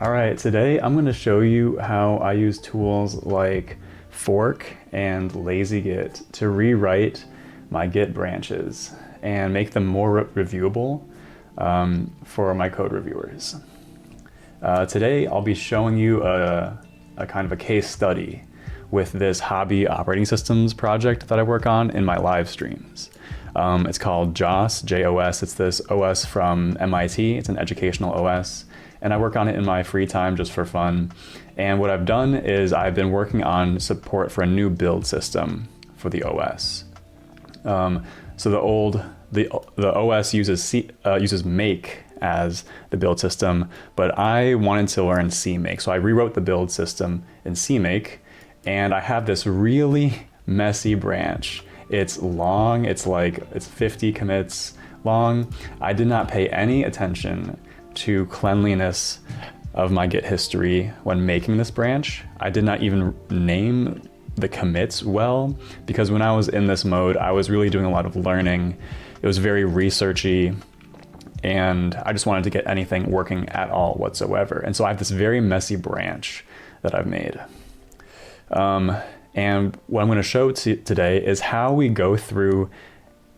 All right, today I'm going to show you how I use tools like fork and lazy git to rewrite my git branches and make them more reviewable for my code reviewers. Today I'll be showing you a kind of a case study with this hobby operating systems project that I work on in my live streams. It's called JOS, JOS. It's this OS from MIT. It's an educational OS. And I work on it in my free time just for fun. And what I've done is I've been working on support for a new build system for the OS. So the OS uses make as the build system, but I wanted to learn CMake. So I rewrote the build system in CMake, and I have this really messy branch. It's long, it's 50 commits long. I did not pay any attention to cleanliness of my Git history when making this branch. I did not even name the commits well, because when I was in this mode, I was really doing a lot of learning. It was very researchy, and I just wanted to get anything working at all whatsoever. And so I have this very messy branch that I've made. And what I'm going to show today is how we go through,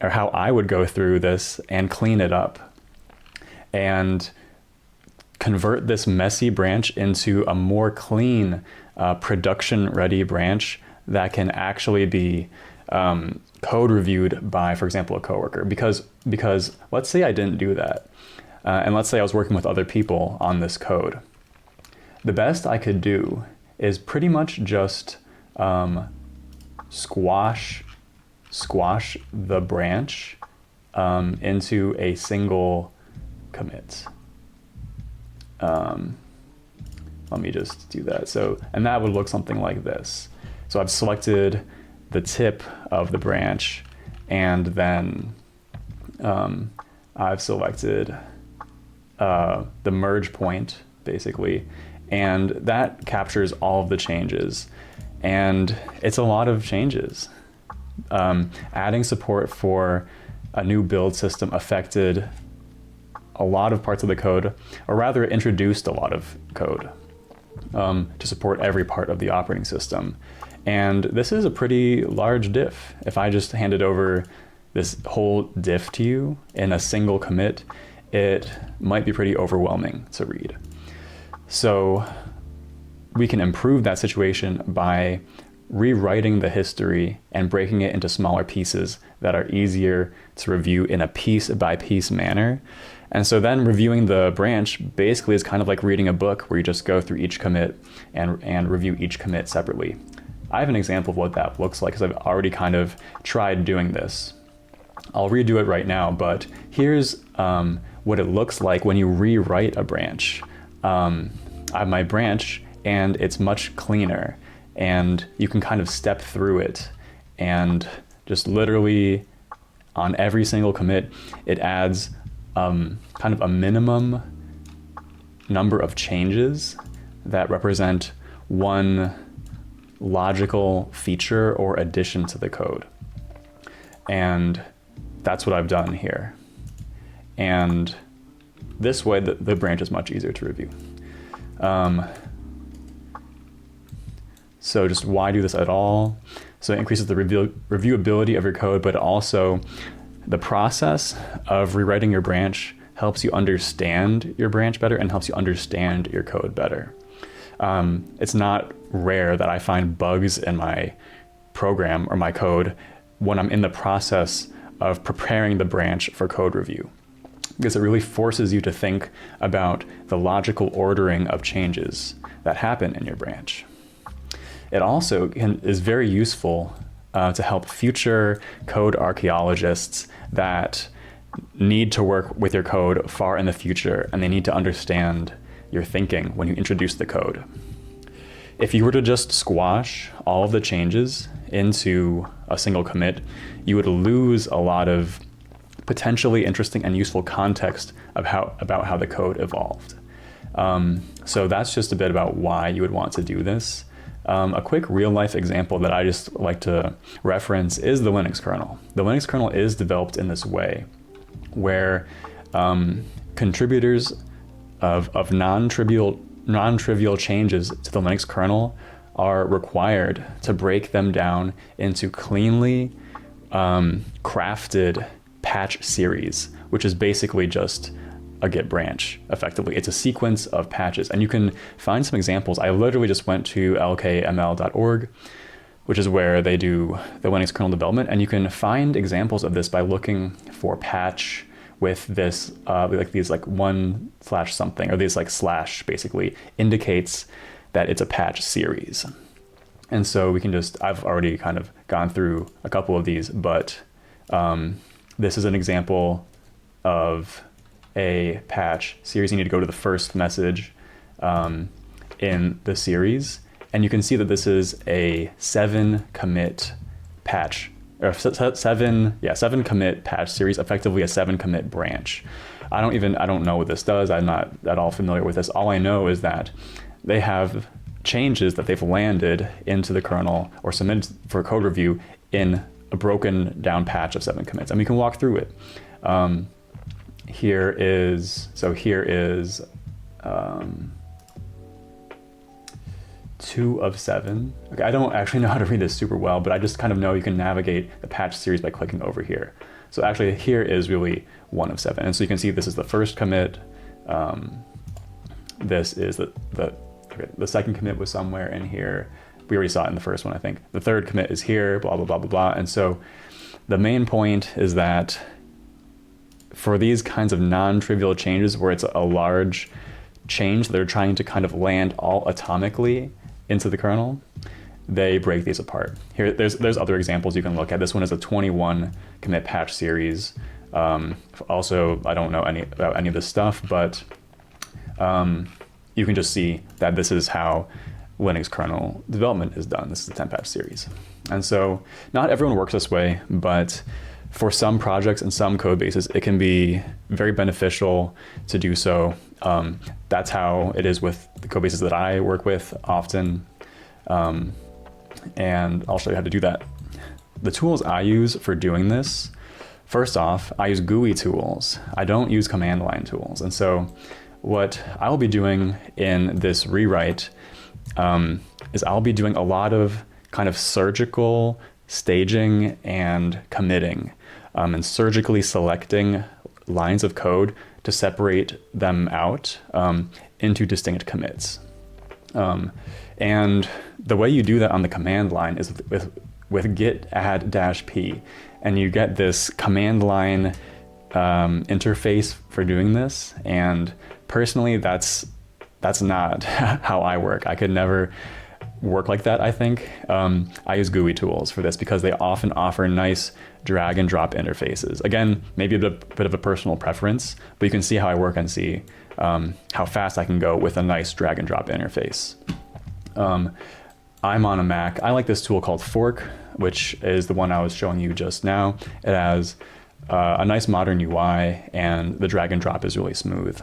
or how I would go through this and clean it up and convert this messy branch into a more clean, production-ready branch that can actually be code reviewed by, for example, a coworker. Because let's say I didn't do that, and let's say I was working with other people on this code. The best I could do is pretty much just squash the branch into a single commit. Let me just do that. So, and that would look something like this. So I've selected the tip of the branch, and then I've selected the merge point, basically, and that captures all of the changes. And it's a lot of changes. Adding support for a new build system affected a lot of parts of the code, or rather it introduced a lot of code to support every part of the operating system. And this is a pretty large diff. If I just handed over this whole diff to you in a single commit, it might be pretty overwhelming to read. So we can improve that situation by rewriting the history and breaking it into smaller pieces that are easier to review in a piece-by-piece manner. And so then reviewing the branch basically is kind of like reading a book, where you just go through each commit and review each commit separately. I have an example of what that looks like, because I've already kind of tried doing this. I'll redo it right now, but here's what it looks like when you rewrite a branch. I have my branch, and it's much cleaner, and you can kind of step through it, and just literally on every single commit, it adds kind of a minimum number of changes that represent one logical feature or addition to the code. And that's what I've done here. And this way, the branch is much easier to review. So just why do this at all? So it increases the reviewability of your code, but also the process of rewriting your branch helps you understand your branch better and helps you understand your code better. It's not rare that I find bugs in my program or my code when I'm in the process of preparing the branch for code review, because it really forces you to think about the logical ordering of changes that happen in your branch. It also is very useful to help future code archaeologists that need to work with your code far in the future, and they need to understand your thinking when you introduce the code. If you were to just squash all of the changes into a single commit, you would lose a lot of potentially interesting and useful context about how the code evolved. So that's just a bit about why you would want to do this. A quick real-life example that I just like to reference is the Linux kernel. The Linux kernel is developed in this way, where contributors of non-trivial non-trivial changes to the Linux kernel are required to break them down into cleanly crafted patch series, which is basically just a Git branch, effectively. It's a sequence of patches, and you can find some examples. I literally just went to lkml.org, which is where they do the Linux kernel development, and you can find examples of this by looking for patch with this, like these like 1/something, or these like slash basically indicates that it's a patch series. And so we can just, I've already kind of gone through a couple of these, but this is an example of a patch series. You need to go to the first message in the series, and you can see that this is a 7 commit patch, or 7 commit patch series, effectively a 7 commit branch. I don't know what this does. I'm not at all familiar with this. All I know is that they have changes that they've landed into the kernel or submitted for code review in a broken down patch of 7 commits, and we can walk through it. Here is 2 of 7. Okay, I don't actually know how to read this super well, but I just kind of know you can navigate the patch series by clicking over here. So actually here is really 1 of 7. And so you can see this is the first commit. This is the second commit was somewhere in here. We already saw it in the first one, I think. The third commit is here, blah, blah, blah, blah, blah. And so the main point is that for these kinds of non-trivial changes where it's a large change that they're trying to kind of land all atomically into the kernel, they break these apart. Here, there's other examples you can look at. This one is a 21 commit patch series. Also, I don't know about any of this stuff, but you can just see that this is how Linux kernel development is done. This is a 10 patch series. And so not everyone works this way, but for some projects and some code bases, it can be very beneficial to do so. That's how it is with the code bases that I work with often. And I'll show you how to do that. The tools I use for doing this, first off, I use GUI tools. I don't use command line tools. And so what I'll be doing in this rewrite is I'll be doing a lot of kind of surgical staging and committing, and surgically selecting lines of code to separate them out into distinct commits. And the way you do that on the command line is with git add -p, and you get this command line interface for doing this. And personally, that's not how I work. I could never work like that, I think. I use GUI tools for this because they often offer nice drag and drop interfaces. Again, maybe a bit of a personal preference, but you can see how I work and see how fast I can go with a nice drag and drop interface. I'm on a Mac. I like this tool called Fork, which is the one I was showing you just now. It has a nice modern UI, and the drag and drop is really smooth.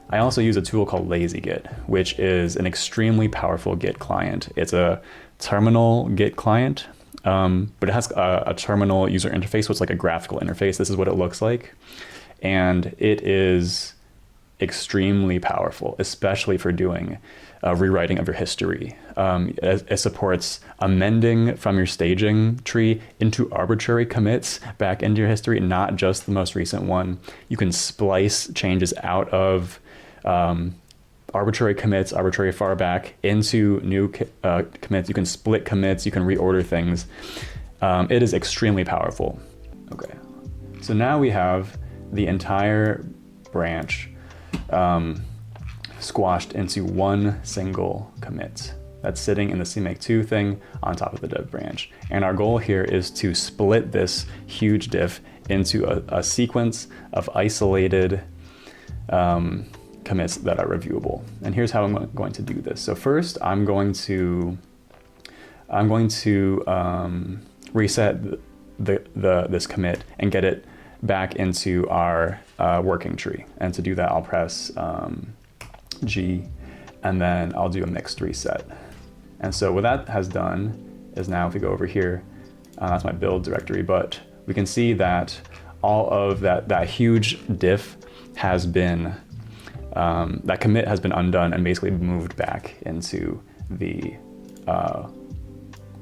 I also use a tool called LazyGit, which is an extremely powerful Git client. It's a terminal Git client, but it has a terminal user interface, so it's like a graphical interface. This is what it looks like. And it is extremely powerful, especially for doing rewriting of your history. It supports amending from your staging tree into arbitrary commits back into your history, not just the most recent one. You can splice changes out of arbitrary commits, arbitrary far back, into new commits. You can split commits, you can reorder things. It is extremely powerful. Okay, so now we have the entire branch squashed into one single commit that's sitting in the cmake2 thing on top of the dev branch. And our goal here is to split this huge diff into a sequence of isolated commits that are reviewable. And here's how I'm going to do this. So first, I'm going to reset this commit and get it back into our working tree. And to do that, I'll press G, and then I'll do a mixed reset. And so what that has done is, now if we go over here, that's my build directory, but we can see that all of that huge diff has been that commit has been undone and basically moved back into the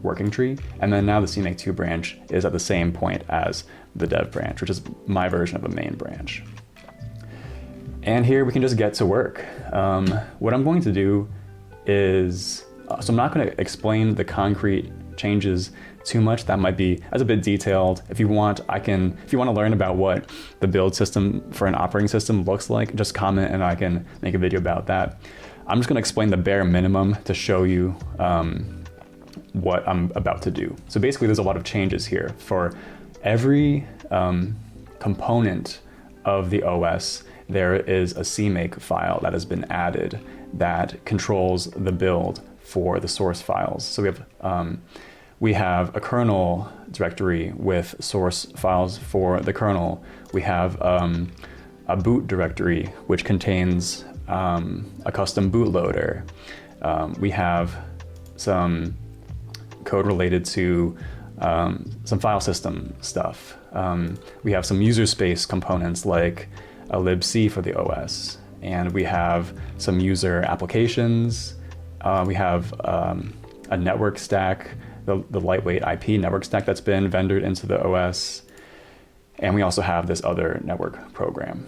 working tree. And then now the CMake2 branch is at the same point as the dev branch, which is my version of a main branch. And here we can just get to work. What I'm going to do is, so I'm not going to explain the concrete changes too much. That's a bit detailed. If you want, if you want to learn about what the build system for an operating system looks like, just comment and I can make a video about that. I'm just going to explain the bare minimum to show you what I'm about to do. So basically there's a lot of changes here. For every component of the OS, there is a CMake file that has been added that controls the build for the source files. So we have a kernel directory with source files for the kernel. We have a boot directory which contains a custom bootloader. We have some code related to some file system stuff. We have some user space components like a libc for the OS, and we have some user applications. We have a network stack, the lightweight IP network stack that's been vendored into the OS, and we also have this other network program.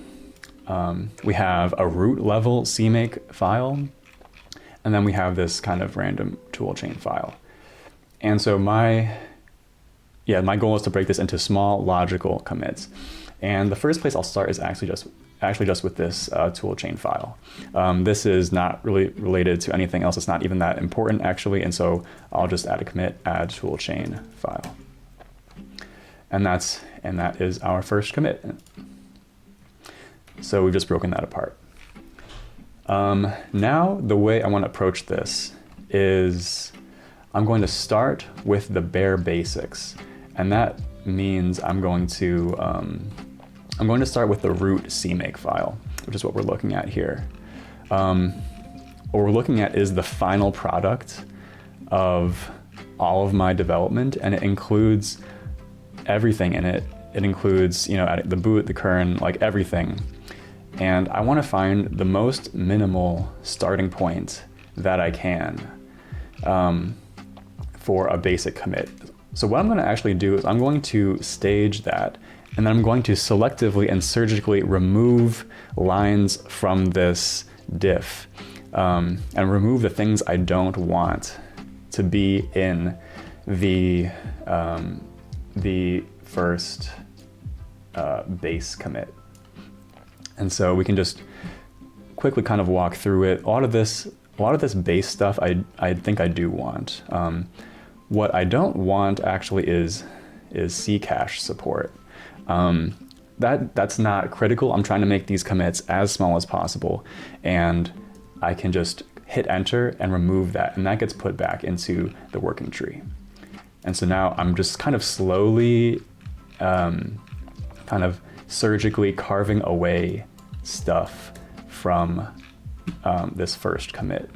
We have a root level CMake file, and then we have this kind of random toolchain file. And so my goal is to break this into small logical commits. And the first place I'll start is actually just with this toolchain file. This is not really related to anything else. It's not even that important actually. And so I'll just add a commit, add toolchain file. And that is our first commit. So we've just broken that apart. Now the way I want to approach this is I'm going to start with the bare basics. And that means I'm going to start with the root CMake file, which is what we're looking at here. What we're looking at is the final product of all of my development, and it includes everything in it. It includes, the boot, the kern, like everything. And I want to find the most minimal starting point that I can for a basic commit. So what I'm going to actually do is I'm going to stage that, and then I'm going to selectively and surgically remove lines from this diff and remove the things I don't want to be in the first base commit. And so we can just quickly kind of walk through it. A lot of this base stuff I think I do want. What I don't want actually is Ccache support. That's not critical. I'm trying to make these commits as small as possible, and I can just hit enter and remove that, and that gets put back into the working tree. And so now I'm just kind of slowly, kind of surgically carving away stuff from this first commit.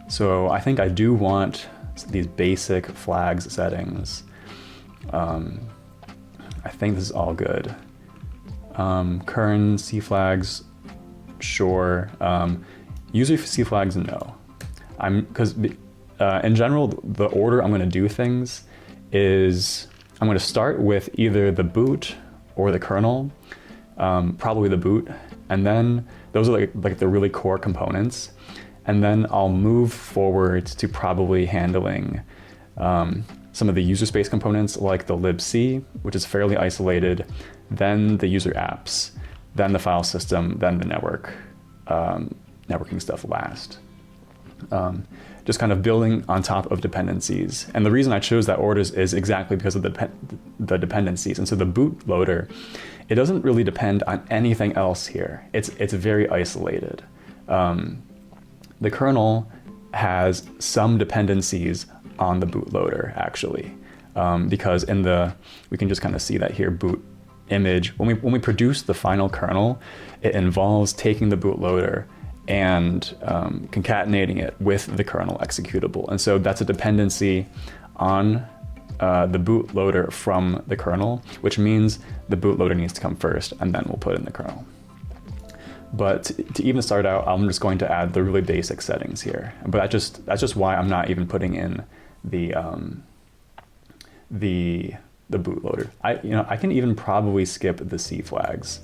So I think I do want these basic flags settings. I think this is all good. Kern C flags, sure. User C flags, no. Because in general, the order I'm going to do things is I'm going to start with either the boot or the kernel, probably the boot, and then those are like the really core components. And then I'll move forward to probably handling some of the user space components like the libc, which is fairly isolated, then the user apps, then the file system, then the networking stuff last. Just kind of building on top of dependencies. And the reason I chose that order is exactly because of the dependencies. And so the bootloader, it doesn't really depend on anything else here. It's very isolated. The kernel has some dependencies on the bootloader actually, because we can just kind of see that here, boot image. When we produce the final kernel, it involves taking the bootloader and concatenating it with the kernel executable. And so that's a dependency on the bootloader from the kernel, which means the bootloader needs to come first, and then we'll put in the kernel. But to even start out, I'm just going to add the really basic settings here. But that's just why I'm not even putting in the bootloader. I can even probably skip the C flags.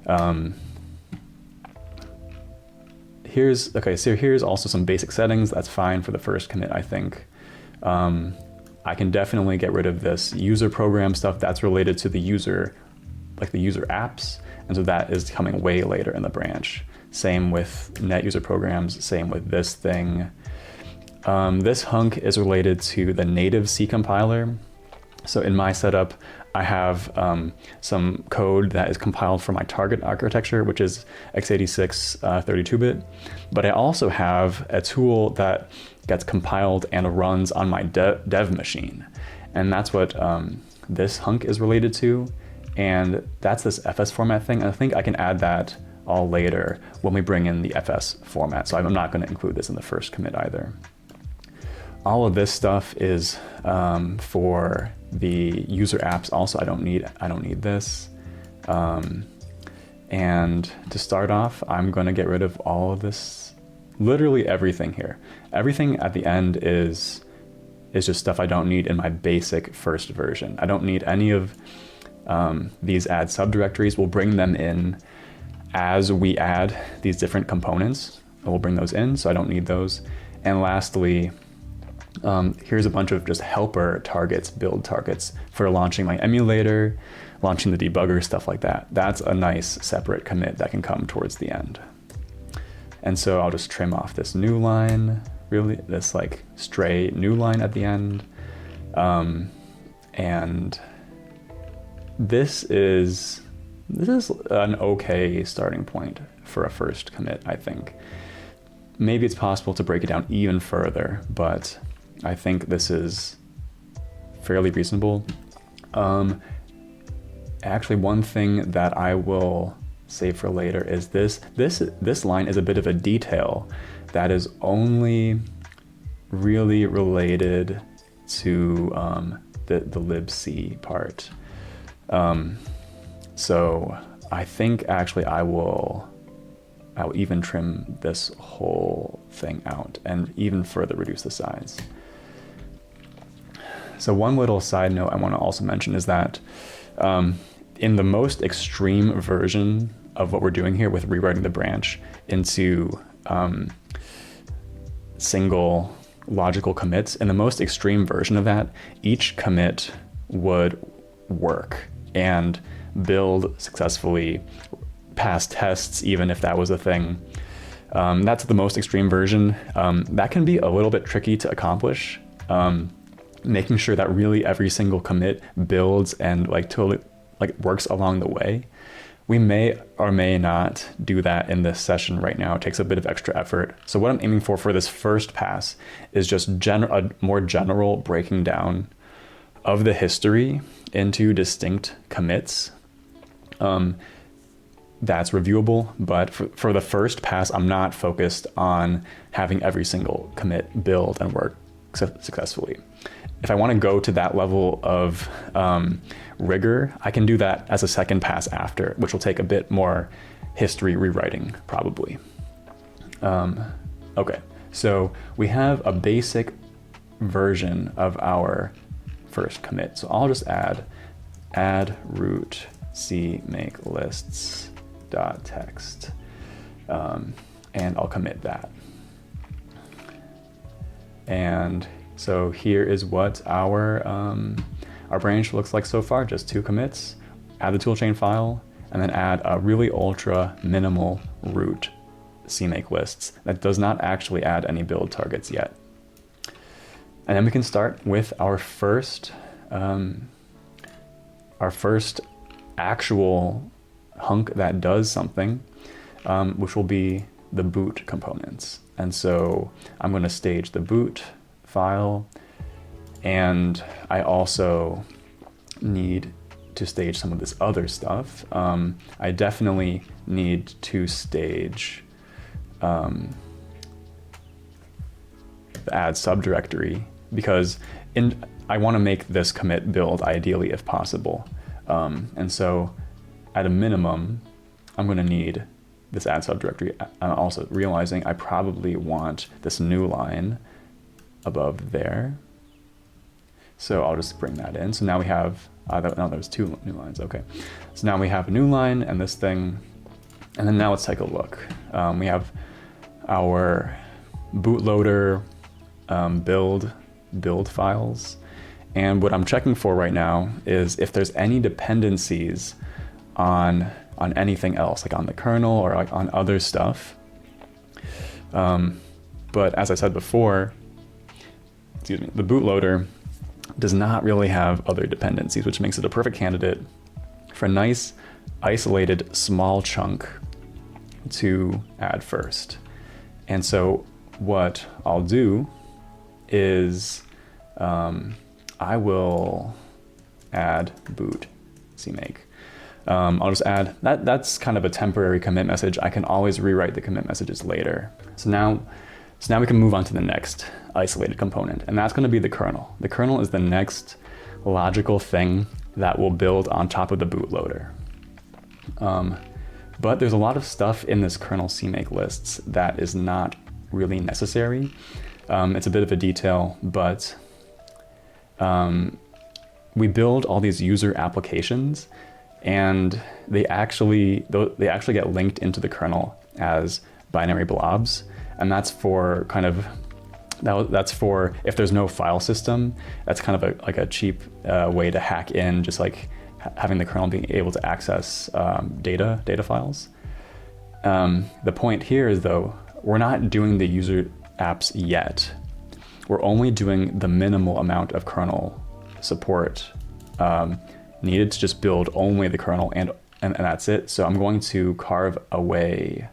So here's also some basic settings. That's fine for the first commit, I think. I can definitely get rid of this user program stuff that's related to the user, like the user apps. And so that is coming way later in the branch. Same with net user programs, same with this thing. This hunk is related to the native C compiler. So in my setup, I have some code that is compiled for my target architecture, which is x86 32-bit. But I also have a tool that gets compiled and runs on my dev machine. And that's what this hunk is related to. And that's this fsformat thing. And I think I can add that all later when we bring in the fsformat. So I'm not going to include this in the first commit either. All of this stuff is for the user apps. Also, I don't need this. And to start off, I'm going to get rid of all of this, literally everything here. Everything at the end is just stuff I don't need in my basic first version. I don't need any of these add subdirectories. We'll bring them in as we add these different components. We'll bring those in, so I don't need those. And lastly, here's a bunch of just helper targets, build targets for launching my emulator, launching the debugger, stuff like that. That's a nice separate commit that can come towards the end. And so I'll just trim off this new line, really, this like stray new line at the end. And this is an okay starting point for a first commit, I think. Maybe it's possible to break it down even further, but I think this is fairly reasonable. Actually, one thing that I will save for later is this line is a bit of a detail that is only really related to the libc part. So I think actually I'll even trim this whole thing out and even further reduce the size. So one little side note I want to also mention is that in the most extreme version of what we're doing here with rewriting the branch into single logical commits, in the most extreme version of that, each commit would work and build successfully, pass tests, even if that was a thing. That's the most extreme version. That can be a little bit tricky to accomplish. Making sure that really every single commit builds and totally works along the way. We may or may not do that in this session right now. It takes a bit of extra effort. So what I'm aiming for this first pass is just a more general breaking down of the history into distinct commits. That's reviewable, but for the first pass, I'm not focused on having every single commit build and work successfully. If I want to go to that level of rigor, I can do that as a second pass after, which will take a bit more history rewriting, probably. Okay, so we have a basic version of our first commit. So I'll just add root c make lists dot text, and I'll commit that. And so here is what our branch looks like so far, just 2 commits. Add the toolchain file, and then add a really ultra minimal root cmake lists that does not actually add any build targets yet. And then we can start with our first actual hunk that does something, which will be the boot components. And so I'm going to stage the boot file, and I also need to stage some of this other stuff. I definitely need to stage the add subdirectory, because I want to make this commit build ideally if possible. And so at a minimum, I'm going to need this add subdirectory, I'm also realizing I probably want this new line above there. So I'll just bring that in. So now we have, no, there was 2 new lines, okay. So now we have a new line and this thing, and then now let's take a look. We have our bootloader build files. And what I'm checking for right now is if there's any dependencies on anything else, like on the kernel or like on other stuff. But as I said before, excuse me, the bootloader does not really have other dependencies, which makes it a perfect candidate for a nice, isolated, small chunk to add first. And so what I'll do is I will add boot cmake. I'll just add, that's kind of a temporary commit message. I can always rewrite the commit messages later. So now we can move on to the next isolated component, and that's going to be the kernel. The kernel is the next logical thing that will build on top of the bootloader. But there's a lot of stuff in this kernel cmake lists that is not really necessary. It's a bit of a detail, but we build all these user applications, and they actually get linked into the kernel as binary blobs, and that's for kind of that's for if there's no file system. That's kind of like a cheap way to hack in, just like having the kernel being able to access data files. The point here is, though, we're not doing the user apps yet. We're only doing the minimal amount of kernel support needed to just build only the kernel, and that's it. So I'm going to carve away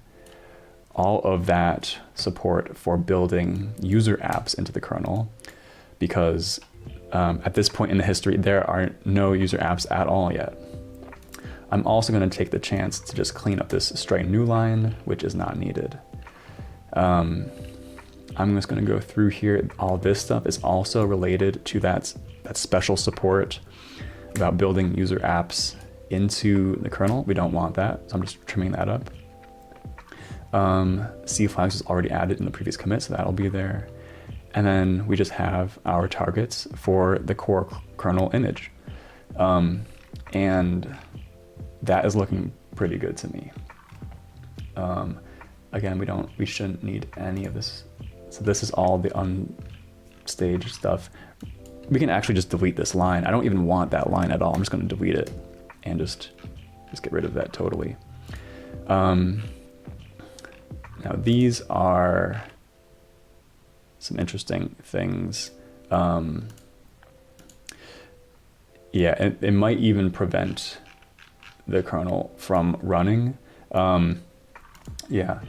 all of that support for building user apps into the kernel, because at this point in the history, there are no user apps at all yet. I'm also going to take the chance to just clean up this stray new line, which is not needed. I'm just going to go through here. All this stuff is also related to that special support about building user apps into the kernel. We don't want that, so I'm just trimming that up. C flags is already added in the previous commit, so that'll be there. And then we just have our targets for the core kernel image. And that is looking pretty good to me. Again, we shouldn't need any of this. So this is all the unstaged stuff. We can actually just delete this line. I don't even want that line at all. I'm just going to delete it and just get rid of that totally. Now these are some interesting things. Yeah, it might even prevent the kernel from running. Yeah.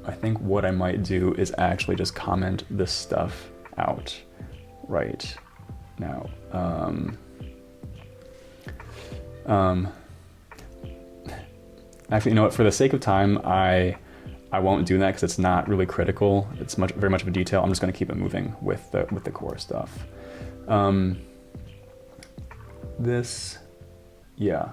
I think what I might do is actually just comment this stuff out right now. Actually, you know what? For the sake of time, I won't do that because it's not really critical. It's very much of a detail. I'm just going to keep it moving with the core stuff. This, yeah.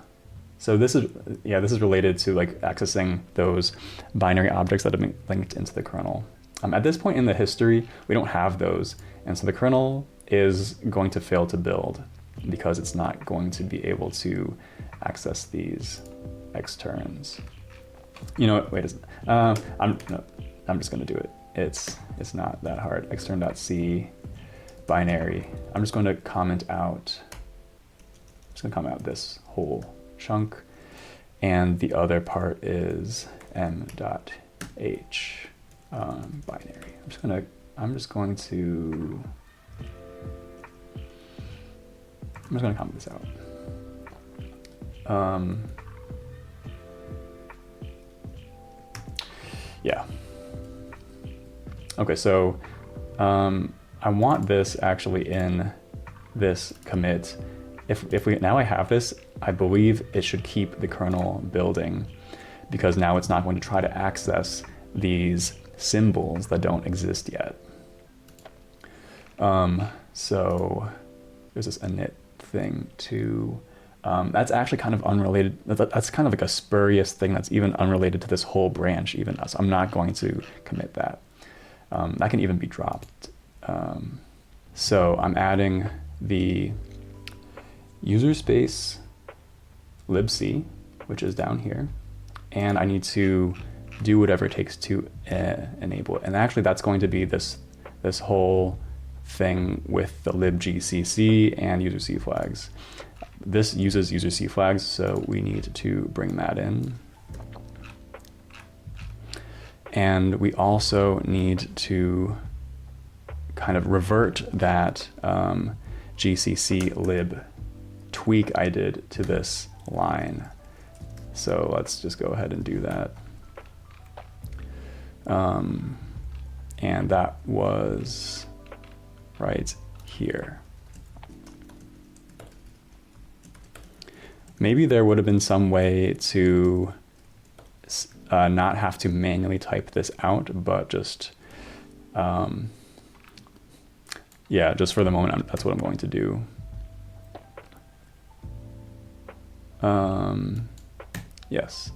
So this is related to like accessing those binary objects that have been linked into the kernel. At this point in the history, we don't have those, and so the kernel is going to fail to build because it's not going to be able to access these externs. You know what? Wait, I'm just going to do it. It's not that hard. Extern.c binary. I'm just going to comment out. I'm just going to comment out this whole chunk, and the other part is m.h binary. I'm just going to comment this out. Yeah. Okay, so I want this actually in this commit. If we now I have this, I believe it should keep the kernel building, because now it's not going to try to access these symbols that don't exist yet. So there's this init thing too. That's actually kind of unrelated. That's kind of like a spurious thing that's even unrelated to this whole branch even. So I'm not going to commit that. That can even be dropped. So I'm adding the user space libc, which is down here. And I need to do whatever it takes to enable it. And actually that's going to be this whole thing with the libgcc and user c flags. This uses user c flags, so we need to bring that in. And we also need to kind of revert that gcc lib tweak I did to this line. So let's just go ahead and do that. And that was right here. Maybe there would have been some way to not have to manually type this out, but just, yeah, just for the moment, that's what I'm going to do. Yes,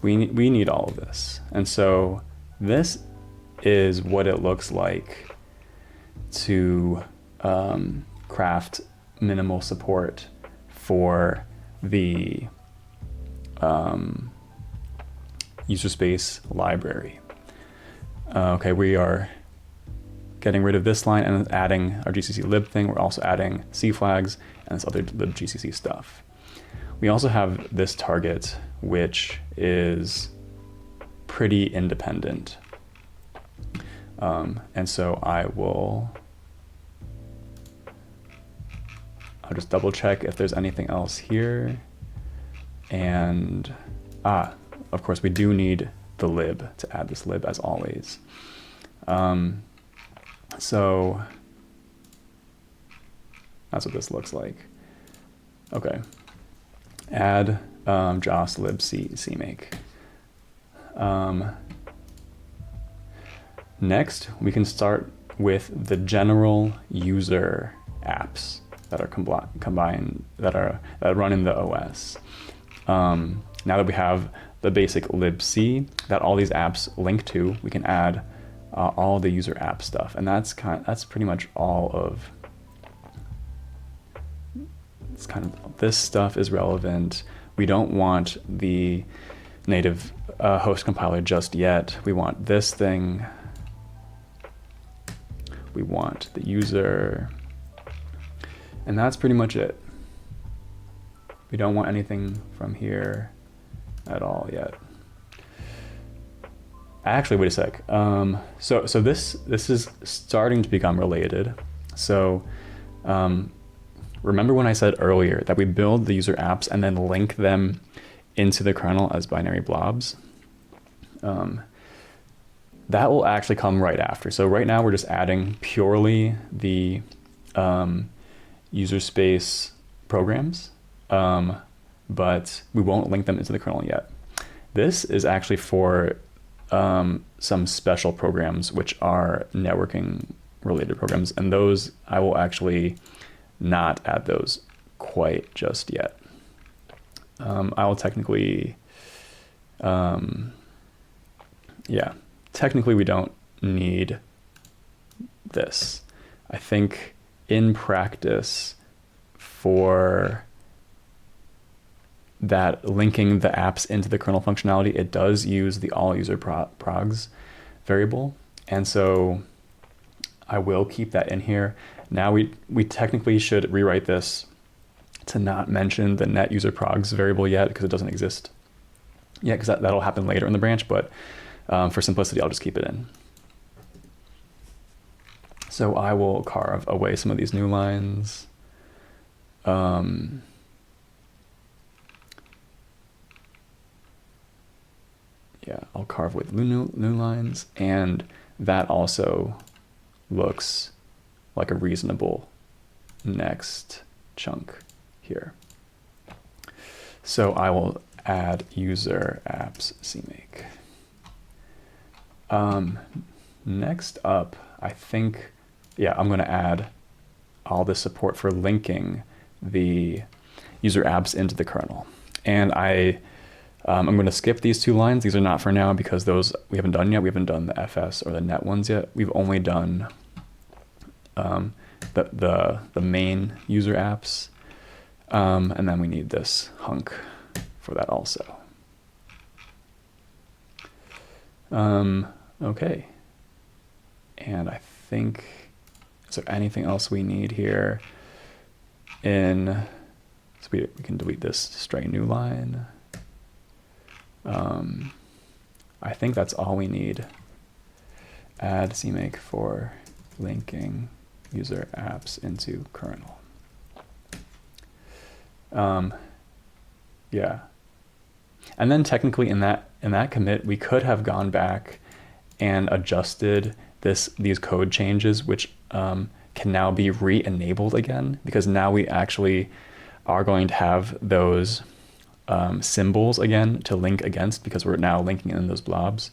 we need all of this. And so this is what it looks like to craft minimal support for the user space library. Okay, we are getting rid of this line and adding our GCC lib thing. We're also adding C flags and this other libgcc stuff. We also have this target, which is pretty independent. And so I'll just double check if there's anything else here. And, of course, we do need the lib to add this lib as always. So that's what this looks like. Okay. Add JOS libc cmake. Next, we can start with the general user apps that are combined that run in the OS. Now that we have the basic libc that all these apps link to, we can add all the user app stuff, and that's pretty much all of. It's kind of, this stuff is relevant. We don't want the native host compiler just yet. We want this thing. We want the user. And that's pretty much it. We don't want anything from here at all yet. Actually, wait a sec. So this is starting to become related. So remember when I said earlier that we build the user apps and then link them into the kernel as binary blobs? That will actually come right after. So right now we're just adding purely the user space programs, but we won't link them into the kernel yet. This is actually for some special programs which are networking related programs, and those I will actually not add those quite just yet. I will technically, yeah, technically we don't need this. I think in practice for that linking the apps into the kernel functionality, it does use the all user progs variable. And so I will keep that in here. Now we technically should rewrite this to not mention the net user progs variable yet, because it doesn't exist yet, because that'll happen later in the branch, but for simplicity, I'll just keep it in. So I will carve away some of these new lines. Yeah, I'll carve with new lines, and that also looks like a reasonable next chunk here. So I will add user apps cmake. Next up, I think, yeah, I'm going to add all the support for linking the user apps into the kernel. And I'm going to skip these 2 lines. These are not for now because those we haven't done yet. We haven't done the FS or the net ones yet. We've only done the main user apps. And then we need this hunk for that also. Okay. And I think, is there anything else we need here? So we can delete this stray new line. I think that's all we need. Add CMake for linking user apps into kernel. Yeah. And then technically in that commit, we could have gone back and adjusted these code changes, which can now be re-enabled again, because now we actually are going to have those symbols again to link against, because we're now linking in those blobs.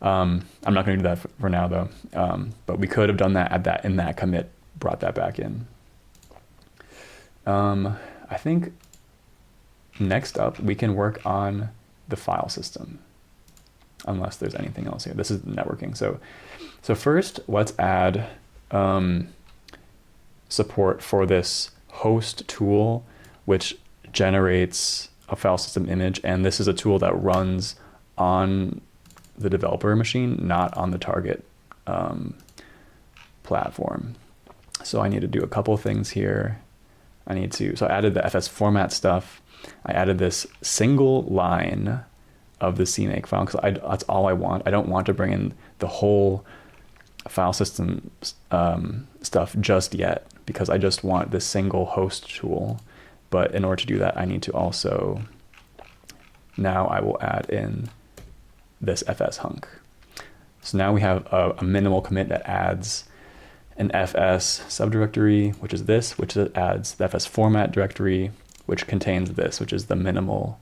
I'm not going to do that for now though, but we could have done that in that commit, brought that back in. I think next up we can work on the file system, unless there's anything else here. This is networking. So first, let's add support for this host tool, which generates a file system image. And this is a tool that runs on the developer machine, not on the target platform. So I need to do a couple of things here. So I added the fsformat stuff. I added this single line of the CMake file because that's all I want. I don't want to bring in the whole file system stuff just yet, because I just want this single host tool. But in order to do that, I need to also, now I will add in this fs hunk. So now we have a minimal commit that adds an fs subdirectory, which is this, which adds the fsformat directory, which contains this, which is the minimal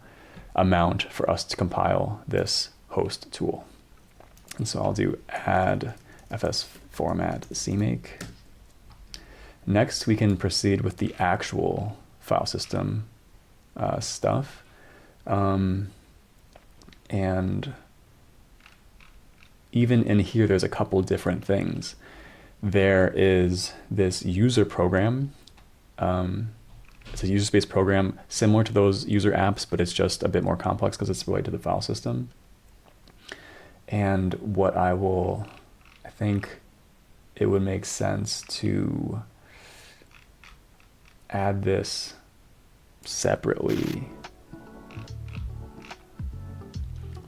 amount for us to compile this host tool. And so I'll do add fsformat CMake. Next, we can proceed with the actual file system stuff. And even in here, there's a couple different things. There is this user program. It's a user space program similar to those user apps, but it's just a bit more complex because it's related to the file system. And what I think it would make sense to add this separately,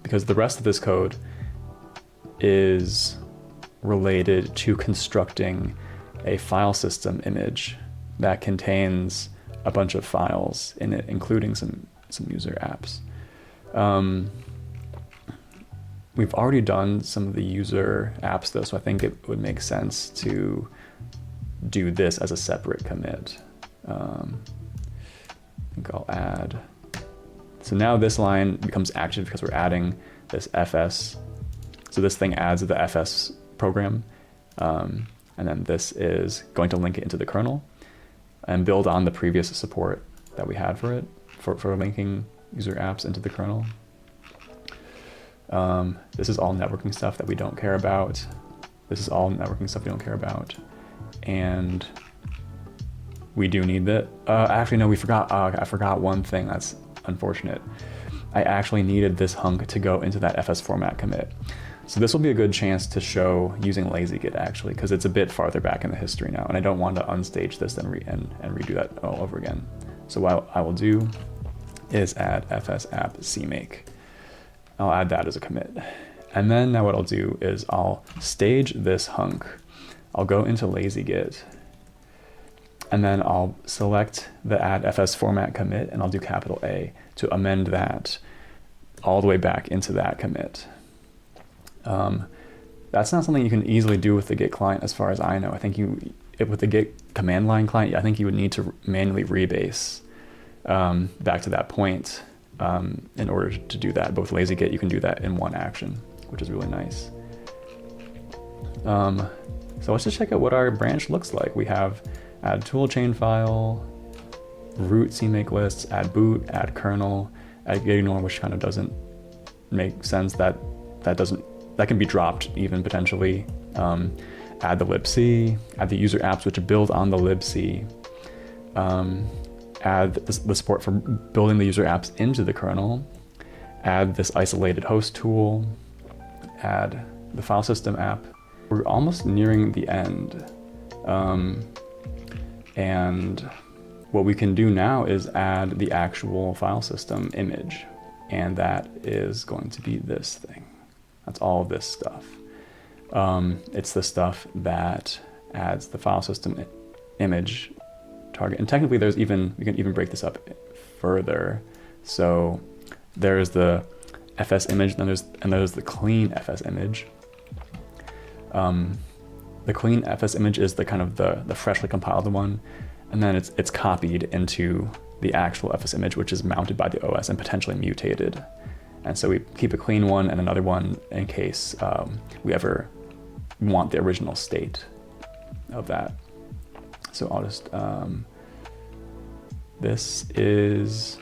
because the rest of this code is related to constructing a file system image that contains a bunch of files in it, including some user apps. We've already done some of the user apps though, so I think it would make sense to do this as a separate commit. I think I'll add. So now this line becomes active because we're adding this fs. So this thing adds the fs program. And then this is going to link it into the kernel and build on the previous support that we had for it, for linking user apps into the kernel. This is all networking stuff that we don't care about. This is all networking stuff we don't care about. And we do need that. Actually, no, I forgot one thing that's unfortunate. I actually needed this hunk to go into that fsformat commit. So this will be a good chance to show using lazygit actually, because it's a bit farther back in the history now, and I don't want to unstage this and redo that all over again. So what I will do is add fsapp CMake. I'll add that as a commit. And then now what I'll do is I'll stage this hunk. I'll go into lazygit, and then I'll select the add fsformat commit, and I'll do capital A to amend that all the way back into that commit. That's not something you can easily do with the Git client as far as I know. I think with the Git command line client, I think you would need to manually rebase back to that point in order to do that. But with lazygit, you can do that in one action, which is really nice. So let's just check out what our branch looks like. We have add toolchain file, root CMake lists, add boot, add kernel, add ignore, which kind of doesn't make sense. That can be dropped even potentially. Add the libc, add the user apps which build on the libc, add the support for building the user apps into the kernel, add this isolated host tool, add the file system app. We're almost nearing the end. And what we can do now is add the actual file system image, and that is going to be this thing. That's all of this stuff. It's the stuff that adds the file system image target. And technically we can even break this up further. So there's the fs image, and there's the clean fs image. The clean fs image is the kind of the freshly compiled one, and then it's copied into the actual fs image, which is mounted by the OS and potentially mutated. And so we keep a clean one and another one in case we ever want the original state of that. So I'll just, this is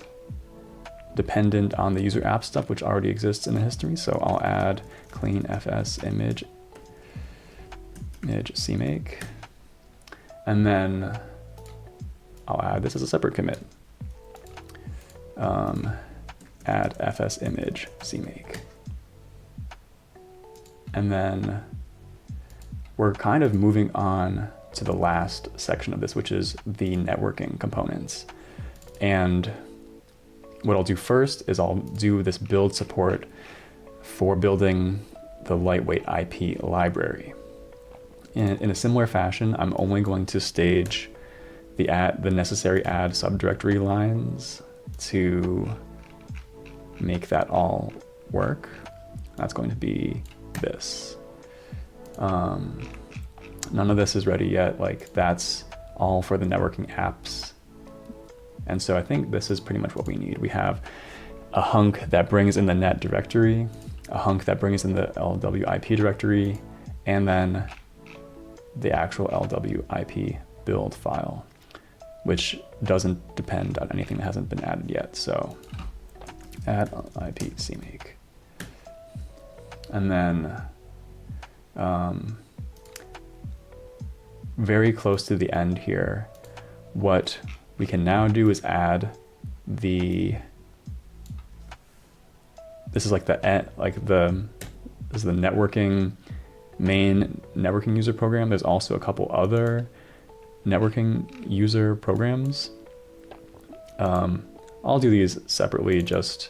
dependent on the user app stuff, which already exists in the history. So I'll add clean fs image CMake, and then I'll add this as a separate commit. Add fs image CMake. And then we're kind of moving on to the last section of this, which is the networking components. And what I'll do first is I'll do this build support for building the lightweight IP library. In a similar fashion, I'm only going to stage the necessary add subdirectory lines to make that all work. That's going to be this. None of this is ready yet. Like, that's all for the networking apps. And so I think this is pretty much what we need. We have a hunk that brings in the net directory, a hunk that brings in the LWIP directory, and then the actual LWIP build file, which doesn't depend on anything that hasn't been added yet. So add IP CMake. And then very close to the end here, what we can now do is add this is like this is the main networking user program. There's also a couple other networking user programs. I'll do these separately just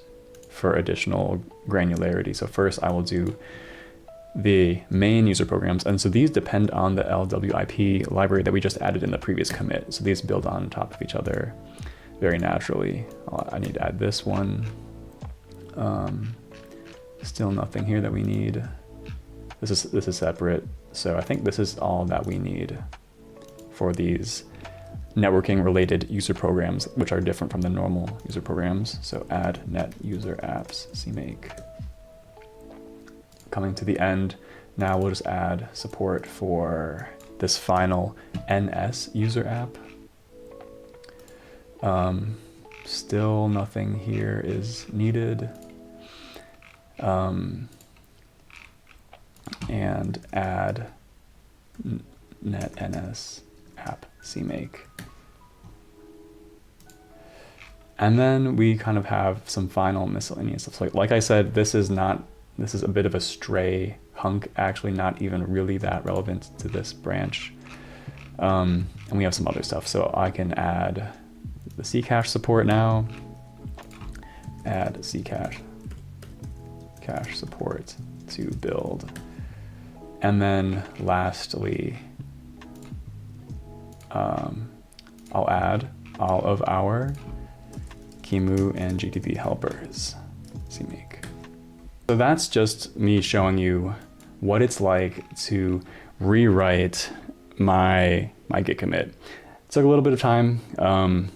for additional granularity. So first I will do the main user programs. And so these depend on the LWIP library that we just added in the previous commit. So these build on top of each other very naturally. I need to add this one. Still nothing here that we need. This is separate. So I think this is all that we need for these networking related user programs, which are different from the normal user programs. So add net user apps CMake. Coming to the end, now we'll just add support for this final NS user app. Still nothing here is needed. And add net NS app CMake. And then we kind of have some final miscellaneous stuff. Like I said, this is a bit of a stray hunk, actually not even really that relevant to this branch. And we have some other stuff. So I can add the Ccache support now, add Ccache support to build. And then lastly, I'll add all of our QEMU and GTP helpers CMake. So that's just me showing you what it's like to rewrite my Git commit. It took a little bit of time, and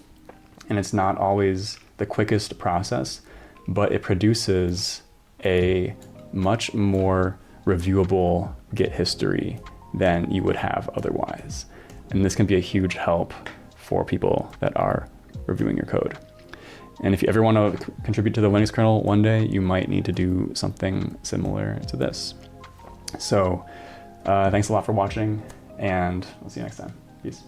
it's not always the quickest process, but it produces a much more reviewable Git history than you would have otherwise. And this can be a huge help for people that are reviewing your code. And if you ever want to contribute to the Linux kernel one day, you might need to do something similar to this. So thanks a lot for watching, and we'll see you next time. Peace.